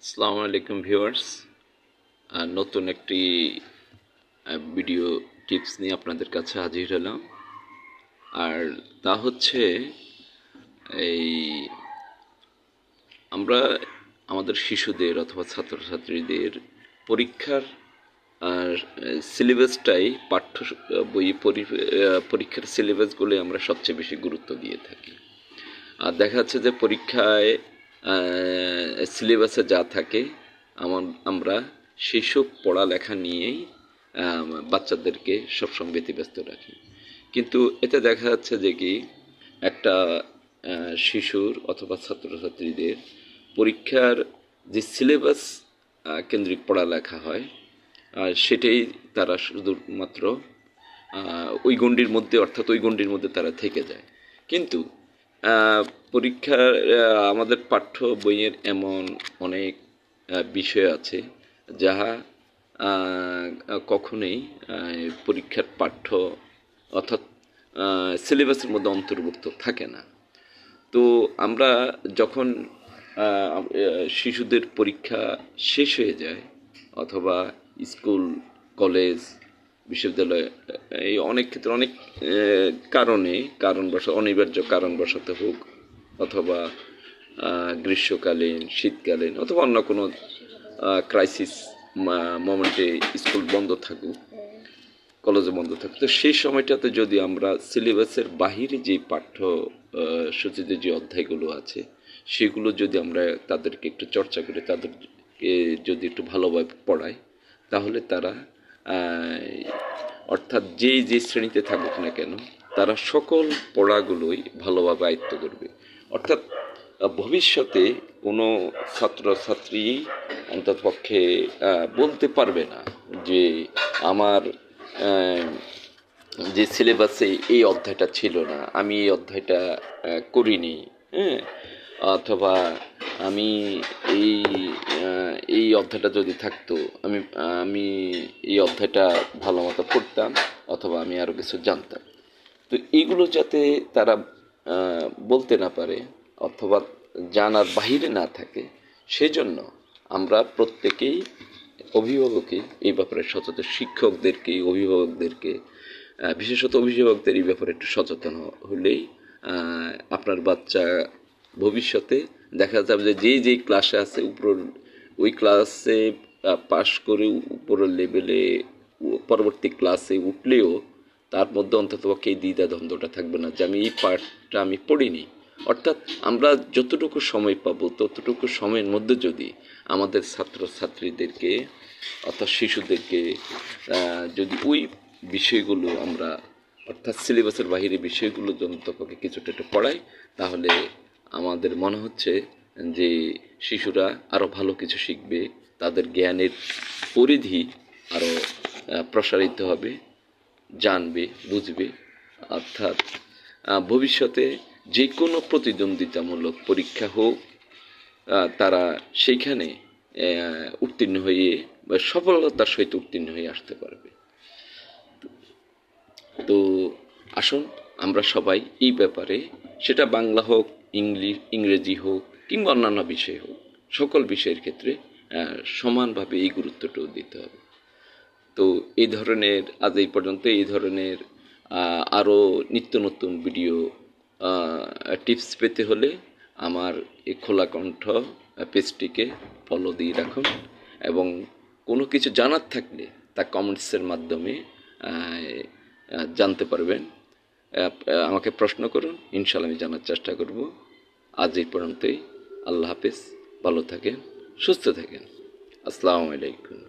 আসসালামু আলাইকুম ভিউয়ার্স। নতুন একটি ভিডিও টিপস নিয়ে আপনাদের কাছে হাজির হলাম। আর তা হচ্ছে এই আমরা আমাদের শিশুদের অথবা ছাত্রছাত্রীদের পরীক্ষার আর সিলেবাসটাই পাঠ্য বই পরীক্ষার সিলেবাসগুলো আমরা সবচেয়ে বেশি গুরুত্ব দিয়ে থাকি। আর দেখা যাচ্ছে যে পরীক্ষায় সিলেবাসে যা থাকে আমরা সেসব পড়ালেখা নিয়েই বাচ্চাদেরকে সবসময় ব্যতিব্যস্ত রাখি। কিন্তু এতে দেখা যাচ্ছে যে কি একটা শিশুর অথবা ছাত্রছাত্রীদের পরীক্ষার যে সিলেবাস কেন্দ্রিক পড়ালেখা হয় সেটাই তারা শুধুমাত্র ওই গণ্ডির মধ্যে, অর্থাৎ ওই গণ্ডির মধ্যে তারা থেকে যায়। কিন্তু পরীক্ষার আমাদের পাঠ্য বইয়ের এমন অনেক বিষয় আছে যাহা কখনোই পরীক্ষার পাঠ্য অর্থাৎ সিলেবাসের মধ্যে অন্তর্ভুক্ত থাকে না। তো আমরা যখন শিশুদের পরীক্ষা শেষ হয়ে যায় অথবা স্কুল, কলেজ, বিশ্ববিদ্যালয়, এই অনেক ক্ষেত্রে অনেক কারণবশত, অনিবার্য কারণবশত হোক অথবা গ্রীষ্মকালীন, শীতকালীন অথবা অন্য কোনো ক্রাইসিস মোমেন্টে স্কুল বন্ধ থাকুক, কলেজে বন্ধ থাকুক, তো সেই সময়টাতে যদি আমরা সিলেবাসের বাহিরে যে সূচিতে যে অধ্যায়গুলো আছে সেগুলো যদি আমরা তাদেরকে একটু চর্চা করে তাদেরকে যদি একটু ভালোভাবে পড়াই, তাহলে তারা অর্থাৎ যে শ্রেণীতে থাকুক না কেন তারা সকল পড়াগুলোই ভালোভাবে আয়ত্ত করবে। অর্থাৎ ভবিষ্যতে কোনো ছাত্রছাত্রী অন্ততপক্ষে বলতে পারবে না যে আমার যে সিলেবাসে এই অধ্যায়টা ছিল না, আমি এই অধ্যায়টা করিনি, অথবা আমি এই এই অধ্যায়টা যদি থাকতো আমি এই অধ্যায়টা ভালো মতো পড়তাম অথবা আমি আরও কিছু জানতাম। তো এইগুলো যাতে তারা বলতে না পারে অথবা জানার বাহিরে না থাকে, সেজন্য আমরা প্রত্যেকেই অভিভাবকই এই ব্যাপারে সচেতন, শিক্ষকদেরকে, অভিভাবকদেরকে, বিশেষত অভিভাবকদের এই ব্যাপারে একটু সচেতন হলেই আপনার বাচ্চা ভবিষ্যতে দেখা যাবে যে যেই ক্লাসে আছে ওই ক্লাসে পাশ করে উপরের লেভেলে পরবর্তী ক্লাসে উঠলেও তার মধ্যে অন্ততপক্ষে এই দ্বিধাদ্বন্দ্বটা থাকবে না যে আমি এই পাঠটা আমি পড়িনি। অর্থাৎ আমরা যতটুকু সময় পাবো ততটুকু সময়ের মধ্যে যদি আমাদের ছাত্রছাত্রীদেরকে অর্থাৎ শিশুদেরকে যদি ওই বিষয়গুলো আমরা অর্থাৎ সিলেবাসের বাহিরে বিষয়গুলো অন্ততপক্ষে কিছুটা একটু পড়াই, তাহলে আমাদের মনে হচ্ছে যে শিশুরা আরও ভালো কিছু শিখবে, তাদের জ্ঞানের পরিধি আরও প্রসারিত হবে, জানবে, বুঝবে। অর্থাৎ ভবিষ্যতে যে কোনো প্রতিদ্বন্দ্বিতামূলক পরীক্ষা হোক তারা সেইখানে উত্তীর্ণ হয়ে বা সফলতার সহিত উত্তীর্ণ হয়ে আসতে পারবে। তো আসুন আমরা সবাই এই ব্যাপারে, সেটা বাংলা হোক, ইংরেজি হোক কিংবা অন্যান্য বিষয় হোক, সকল বিষয়ের ক্ষেত্রে সমানভাবে এই গুরুত্বটাও দিতে হবে। তো এই ধরনের আজ এই পর্যন্ত এই ধরনের আরও নিত্য নতুন ভিডিও টিপস পেতে হলে আমার এই খোলা কণ্ঠ পেজটিকে ফলো দিয়ে রাখুন এবং কোনো কিছু জানার থাকলে তা কমেন্টসের মাধ্যমে জানতে পারবেন। আমাকে প্রশ্ন করুন, ইনশাআল্লাহ আমি জানার চেষ্টা করব। আজ এই পর্যন্তই। আল্লাহ হাফেজ, ভালো থাকেন, সুস্থ থাকেন। আসসালামু আলাইকুম।